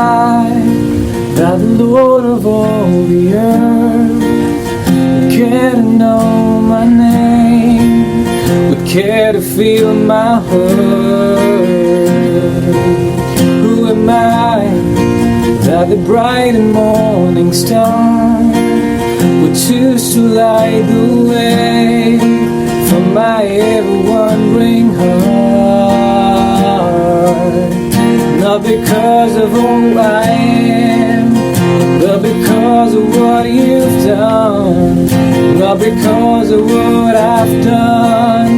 I that the Lord of all the earth would care to know my name, would care to feel my hurt? Who am I that the bright and morning star would choose to light the way for my ever-wandering heart? Not because of who I am, but because of what you've done. Not because of what I've done,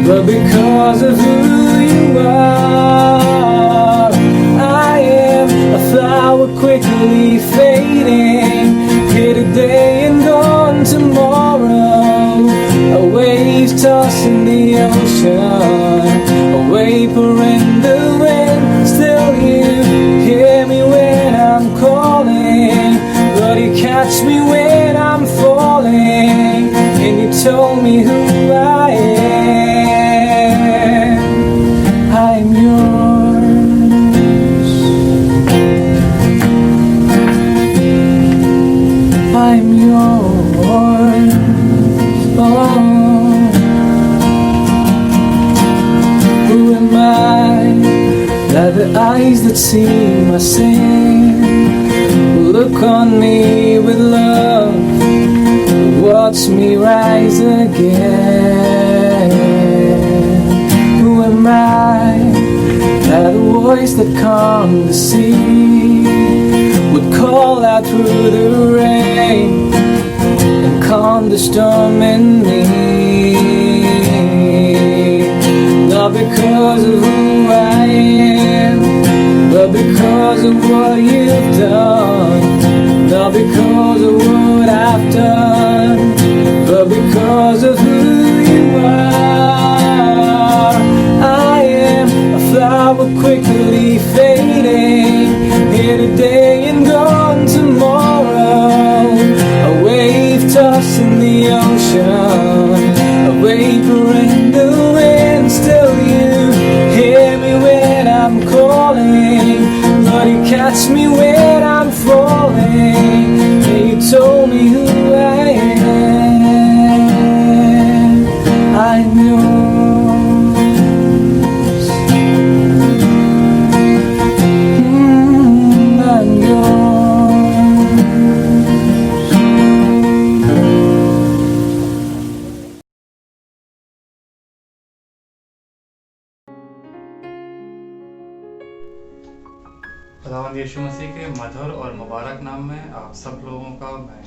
but because of who you are. I am a flower quickly fading, here today and gone tomorrow. A wave tossing the ocean, a vapor in the wind. Still you hear me when I'm calling, but you catch me when I'm falling. And you told me who I am. I'm yours. I'm yours. Oh. Who am I that the eyes that see my sin will look on me with love, watch me rise again? Who am I that the voice that calmed the sea would call out through the rain and calm the storm in me? Not because of who I am, but because of what you've done. Not because of what I've done, but because of who you are. I am a flower quickly fading, here today and gone tomorrow. A wave tossing the ocean, a vapor in the wind. Still you hear me when I'm calling, but you catch me when I'm falling. And you told me who I am. I'm yours. I'm yours. खुदावंद यीशु मसीह के मधुर और मुबारक नाम में आप सब लोगों का मैं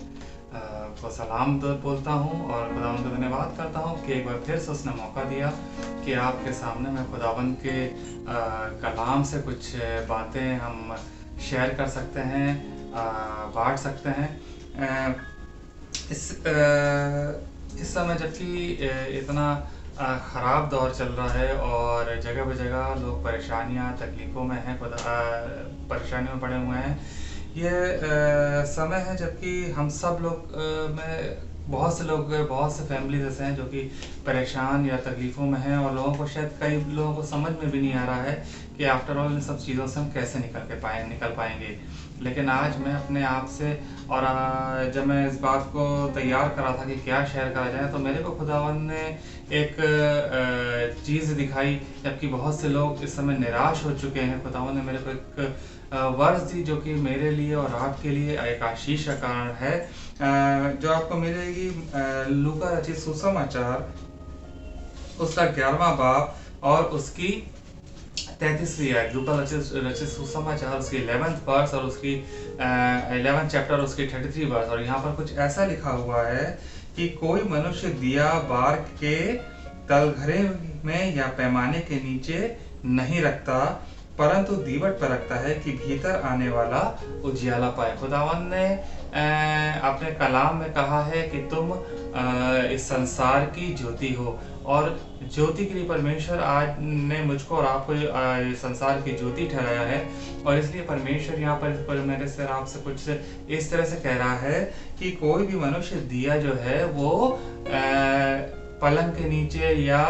को सलाम बोलता हूँ और खुदावंद का धन्यवाद करता हूँ कि एक बार फिर से उसने मौका दिया कि आपके सामने मैं खुदावंद के कलाम से कुछ बातें हम शेयर कर सकते हैं, बांट सकते हैं। इस समय जबकि इतना ख़राब दौर चल रहा है और जगह पे जगह लोग परेशानियां तकलीफ़ों में हैं, परेशानियों में पड़े हुए हैं। ये समय है जबकि हम सब लोग में बहुत से फैमिलीज ऐसे हैं जो कि परेशान या तकलीफ़ों में हैं और लोगों को शायद कई लोगों को समझ में भी नहीं आ रहा है कि आफ्टर ऑल इन सब चीज़ों से हम कैसे निकल पाएंगे। लेकिन आज मैं अपने आप से और जब मैं इस बात को तैयार करा था कि क्या शेयर करा जाए तो मेरे को खुदावंद ने एक चीज़ दिखाई। जबकि बहुत से लोग इस समय निराश हो चुके हैं, खुदावंद ने मेरे को एक वर्ष दी जो कि मेरे लिए और आपके लिए एक आशीष का कारण है, जो आपको मिलेगी लूका रचित सुसमाचार उसका 11वां बाब और उसकी 33वीं आयत। लूका रचित सुसमाचार उसकी 11th वर्स और उसकी 11th चैप्टर उसकी 33 वर्स। और यहाँ पर कुछ ऐसा लिखा हुआ है कि कोई मनुष्य दिया बार के तलघरे में या पैमाने के नीचे नहीं रखता, परंतु दीवट पर रखता है कि भीतर आने वाला उजियाला पाए। खुदावंद ने अपने कलाम में कहा है कि तुम इस संसार की ज्योति हो और ज्योति के लिए परमेश्वर आज ने मुझको और आपको संसार की ज्योति ठहराया है। और इसलिए परमेश्वर यहाँ पर मेरे से आपसे कुछ इस तरह से कह रहा है कि कोई भी मनुष्य दिया जो है वो पलंग के नीचे या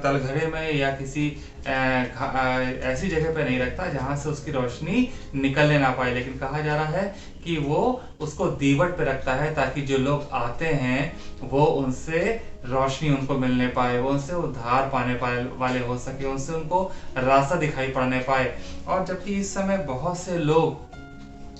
तलघरे में या किसी ऐसी जगह पे नहीं रखता जहां से उसकी रोशनी निकलने ना पाए, लेकिन कहा जा रहा है कि वो उसको दीवट पे रखता है ताकि जो लोग आते हैं वो उनसे रोशनी उनको मिलने पाए, वो उनसे उद्धार पाने पाए वाले हो सके, उनसे उनको रास्ता दिखाई पड़ने पाए। और जबकि इस समय बहुत से लोग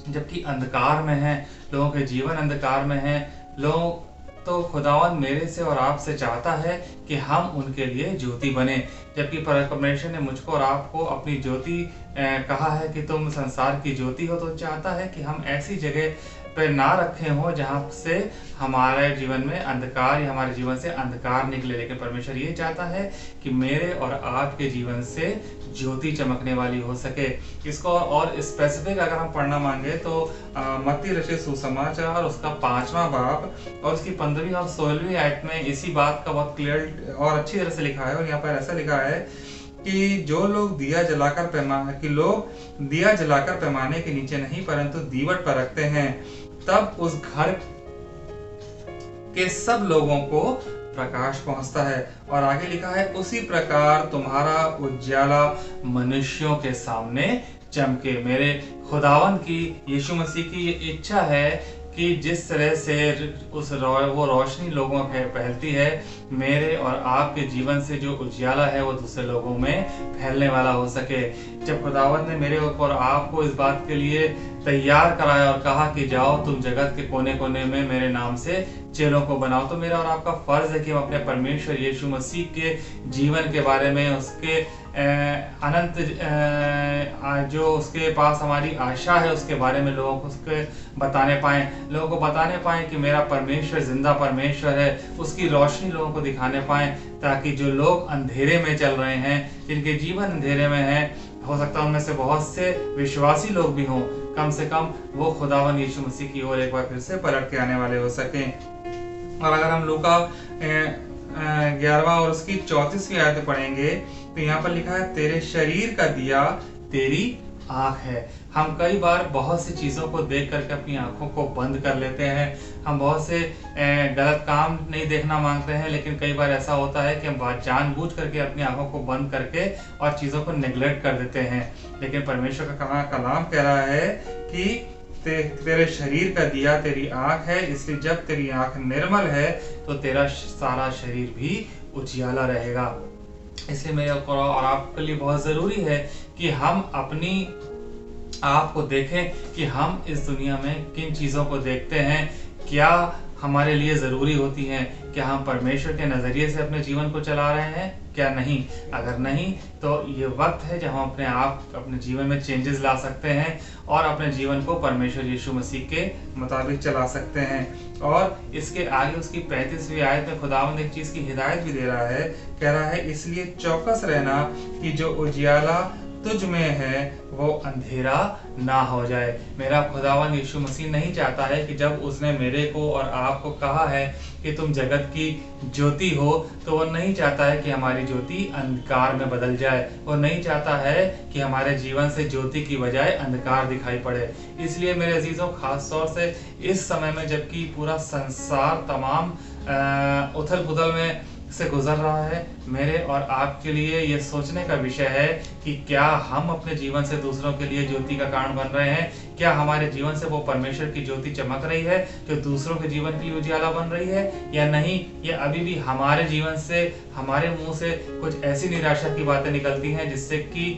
जबकि अंधकार में हैं, लोगों के जीवन अंधकार में हैं, लोग तो खुदावन मेरे से और आपसे चाहता है कि हम उनके लिए ज्योति बने। जबकि परमेश्वर ने मुझको और आपको अपनी ज्योति कहा है कि तुम संसार की ज्योति हो, तो चाहता है कि हम ऐसी जगह पे ना रखे हो जहाँ से हमारे जीवन में अंधकार या हमारे जीवन से अंधकार निकले, लेकिन परमेश्वर ये चाहता है कि मेरे और आपके जीवन से ज्योति चमकने वाली हो सके। इसको और स्पेसिफिक अगर हम पढ़ना मांगे तो मत्ती रचित सुसमाचार उसका 5वां बाब और उसकी 15वीं और 16वीं आयत में इसी बात का बहुत क्लियर और अच्छी तरह से लिखा है। और यहाँ पर ऐसा लिखा है कि जो लोग दिया जलाकर पैमाने के नीचे नहीं परंतु दीवट पर रखते हैं, तब उस घर के सब लोगों को प्रकाश पहुंचता है। और आगे लिखा है, उसी प्रकार तुम्हारा उज्याला मनुष्यों के सामने चमके। मेरे खुदावन की यीशु मसीह की ये इच्छा है कि जिस तरह से वो रोशनी लोगों पे फैलती है, मेरे और आपके जीवन से जो उजियाला है वो दूसरे लोगों में फैलने वाला हो सके। जब खुदावंत ने मेरे और आपको इस बात के लिए तैयार कराया और कहा कि जाओ तुम जगत के कोने कोने में मेरे नाम से चेलों को बनाओ, तो मेरा और आपका फर्ज है कि हम अपने परमेश्वर यीशु मसीह के जीवन के बारे में, उसके अनंत जो उसके पास हमारी आशा है उसके बारे में लोगों को उसके बताने पाएं, लोगों को बताने पाएं कि मेरा परमेश्वर जिंदा परमेश्वर है, उसकी रोशनी लोगों को दिखाने पाएं, ताकि जो लोग अंधेरे में चल रहे हैं, जिनके जीवन अंधेरे में है, हो सकता है उनमें से बहुत से विश्वासी लोग भी हों, कम से कम वो खुदावन यीशु मसीह की ओर एक बार फिर से पलट के आने वाले हो सकें। और अगर हम लूका 11वां और उसकी 34वीं आयत पढ़ेंगे तो यहाँ पर लिखा है, तेरे शरीर का दिया तेरी आंख है। हम कई बार बहुत सी चीज़ों को देख करके अपनी आंखों को बंद कर लेते हैं, हम बहुत से गलत काम नहीं देखना मांगते हैं, लेकिन कई बार ऐसा होता है कि हम जानबूझ करके अपनी आंखों को बंद करके और चीज़ों को नेग्लेक्ट कर देते हैं। लेकिन परमेश्वर का कलाम कह रहा है कि तेरे शरीर का दिया तेरी आंख है, इसलिए जब तेरी आंख निर्मल है तो तेरा सारा शरीर भी उजियाला रहेगा। इसलिए मेरे और आपके लिए बहुत ज़रूरी है कि हम अपनी आप को देखें कि हम इस दुनिया में किन चीज़ों को देखते हैं, क्या हमारे लिए ज़रूरी होती हैं, क्या हम परमेश्वर के नज़रिए से अपने जीवन को चला रहे हैं, क्या नहीं। अगर नहीं तो ये वक्त है जब हम अपने जीवन में चेंजेस ला सकते हैं और अपने जीवन को परमेश्वर यीशु मसीह के मुताबिक चला सकते हैं। और इसके आगे उसकी 35वीं आयत में खुदावंद एक चीज़ की हिदायत भी दे रहा है, कह रहा है, इसलिए चौकस रहना कि जो उजियाला तुझ में है वो अंधेरा ना हो जाए। मेरा खुदावन यीशु मसीह नहीं चाहता है कि जब उसने मेरे को और आपको कहा है कि तुम जगत की ज्योति हो, तो वो नहीं चाहता है कि हमारी ज्योति अंधकार में बदल जाए। वो नहीं चाहता है कि हमारे जीवन से ज्योति की बजाय अंधकार दिखाई पड़े। इसलिए मेरे अजीजों, खास तौर से इस समय में जबकि पूरा संसार तमाम उथल पुथल में से गुजर रहा है, मेरे और आपके लिए ये सोचने का विषय है कि क्या हम अपने जीवन से दूसरों के लिए ज्योति का कारण बन रहे हैं, क्या हमारे जीवन से वो परमेश्वर की ज्योति चमक रही है जो दूसरों के जीवन के लिए उजियाला बन रही है, या नहीं, या अभी भी हमारे जीवन से, हमारे मुंह से कुछ ऐसी निराशा की बातें निकलती हैं जिससे कि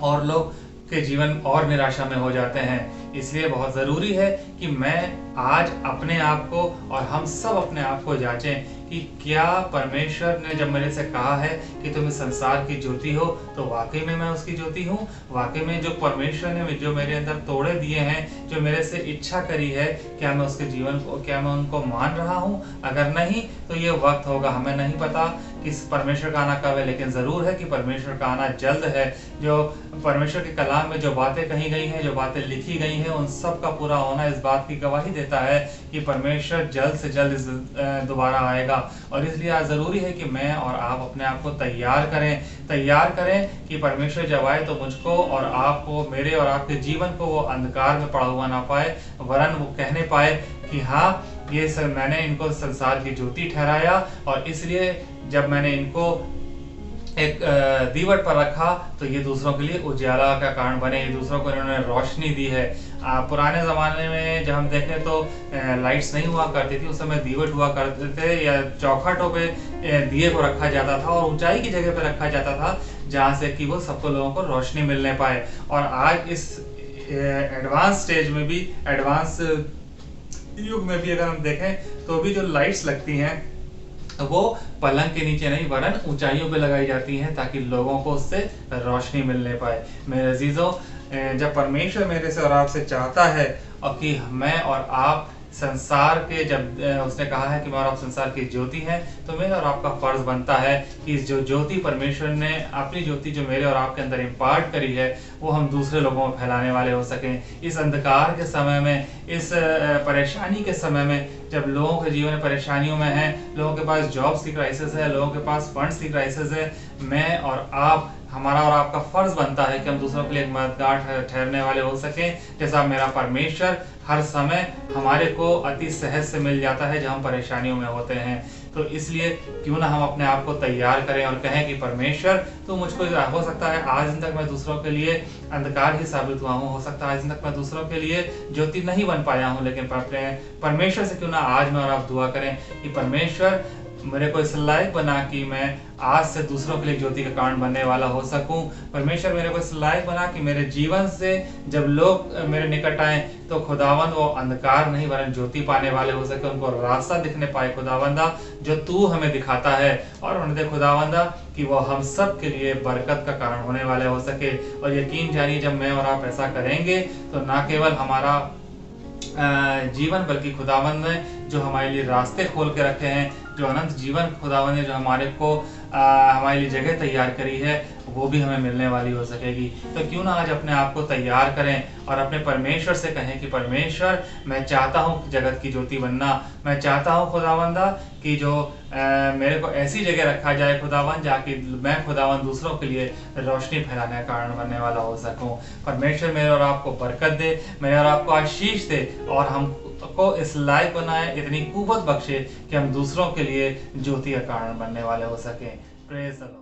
और लोग के जीवन और निराशा में हो जाते हैं। इसलिए बहुत ज़रूरी है कि मैं आज अपने आप को और हम सब अपने आप को जांचें कि क्या परमेश्वर ने जब मेरे से कहा है कि तुम इस संसार की ज्योति हो, तो वाकई में मैं उसकी ज्योति हूँ। वाकई में जो परमेश्वर ने जो मेरे अंदर तोड़े दिए हैं, जो मेरे से इच्छा करी है, क्या मैं उसके जीवन को, क्या मैं उनको मान रहा हूँ। अगर नहीं तो ये वक्त होगा, हमें नहीं पता कि परमेश्वर का आना कब है, लेकिन ज़रूर है कि परमेश्वर का आना जल्द है। जो परमेश्वर के कलाम में जो बातें कही गई हैं, जो बातें लिखी गई हैं, उन सब का पूरा होना इस बात की गवाही देता है कि परमेश्वर जल्द से जल्द दोबारा आएगा। और इसलिए आज ज़रूरी है कि मैं और आप अपने आप को तैयार करें कि परमेश्वर जब आए तो मुझको और आपको, मेरे और आपके जीवन को वो अंधकार में पड़ा हुआ ना पाए, वरन वो कहने पाए कि हाँ, मैंने इनको संसार की ज्योति ठहराया, और इसलिए जब मैंने इनको एक दीवट पर रखा तो ये दूसरों के लिए उजाला का कारण बने, ये दूसरों को इन्होंने रोशनी दी है। पुराने ज़माने में जब हम देखें तो लाइट्स नहीं हुआ करती थी, उस समय दीवट हुआ करते थे, या चौखटों पे दिए को रखा जाता था और ऊंचाई की जगह पे रखा जाता था, जहाँ से कि वो सबको लोगों को रोशनी मिलने पाए। और आज इस एडवांस स्टेज में भी, एडवांस युग में भी अगर हम देखें तो भी जो लाइट्स लगती हैं वो पलंग के नीचे नहीं वरन ऊंचाइयों पे लगाई जाती हैं, ताकि लोगों को उससे रोशनी मिलने पाए। मेरे अजीजों, जब परमेश्वर मेरे से और आपसे चाहता है और कि मैं और आप संसार के, जब उसने कहा है कि मैं और आप संसार की ज्योति हैं, तो मेरा और आपका फर्ज बनता है कि जो ज्योति परमेश्वर ने, अपनी ज्योति जो मेरे और आपके अंदर इम्पार्ट करी है, वो हम दूसरे लोगों में फैलाने वाले हो सकें। इस अंधकार के समय में, इस परेशानी के समय में, जब लोगों के जीवन परेशानियों में हैं, लोगों के पास जॉब्स की क्राइसिस है, लोगों के पास फंड्स की क्राइसिस है, मैं और आप, हमारा और आपका फर्ज बनता है कि हम दूसरों के लिए एक मददगार ठहरने वाले हो सकें। जैसा मेरा परमेश्वर हर समय हमारे को अति सहज से मिल जाता है जब हम परेशानियों में होते हैं। तो इसलिए क्यों ना हम अपने आप को तैयार करें और कहें कि परमेश्वर, तो मुझको हो सकता है आज दिन तक मैं दूसरों के लिए अंधकार ही साबित हुआ हूँ, हो सकता है आज दिन तक मैं दूसरों के लिए ज्योति नहीं बन पाया हूँ, लेकिन परमेश्वर से क्यों ना आज मैं और आप दुआ करें कि परमेश्वर मेरे को इस लायक बना कि मैं आज से दूसरों के लिए ज्योति का कारण बनने वाला हो सकूं। परमेश्वर मेरे को इस लायक बना कि मेरे जीवन से जब लोग मेरे निकट आए तो खुदावंद वो अंधकार नहीं वरन ज्योति पाने वाले हो सके, उनको रास्ता दिखने पाए खुदावंदा, जो तू हमें दिखाता है। और उन्हें दे खुदावंदा कि वो हम सब के लिए बरकत का कारण होने वाले हो सके। और यकीन जानिए, जब मैं और आप ऐसा करेंगे तो ना केवल हमारा जीवन, बल्कि खुदावंद ने जो हमारे लिए रास्ते खोल के रखे हैं, जो अनंत जीवन खुदावंद ने जो हमारे को हमारे लिए जगह तैयार करी है, वो भी हमें मिलने वाली हो सकेगी। तो क्यों ना आज अपने आप को तैयार करें और अपने परमेश्वर से कहें कि परमेश्वर, मैं चाहता हूँ जगत की ज्योति बनना, मैं चाहता हूँ खुदावंदा कि जो मेरे को ऐसी जगह रखा जाए खुदावंद, जाके मैं खुदावंद दूसरों के लिए रोशनी फैलाने का कारण बनने वाला हो सकूं। परमेश्वर मेरे और आपको बरकत दे, मेरे और आपको आशीष दे, और हमको इस लायक बनाए, इतनी कुव्वत बख्शे कि हम दूसरों के लिए ज्योति का कारण बनने वाले हो सकें। Praise the Lord.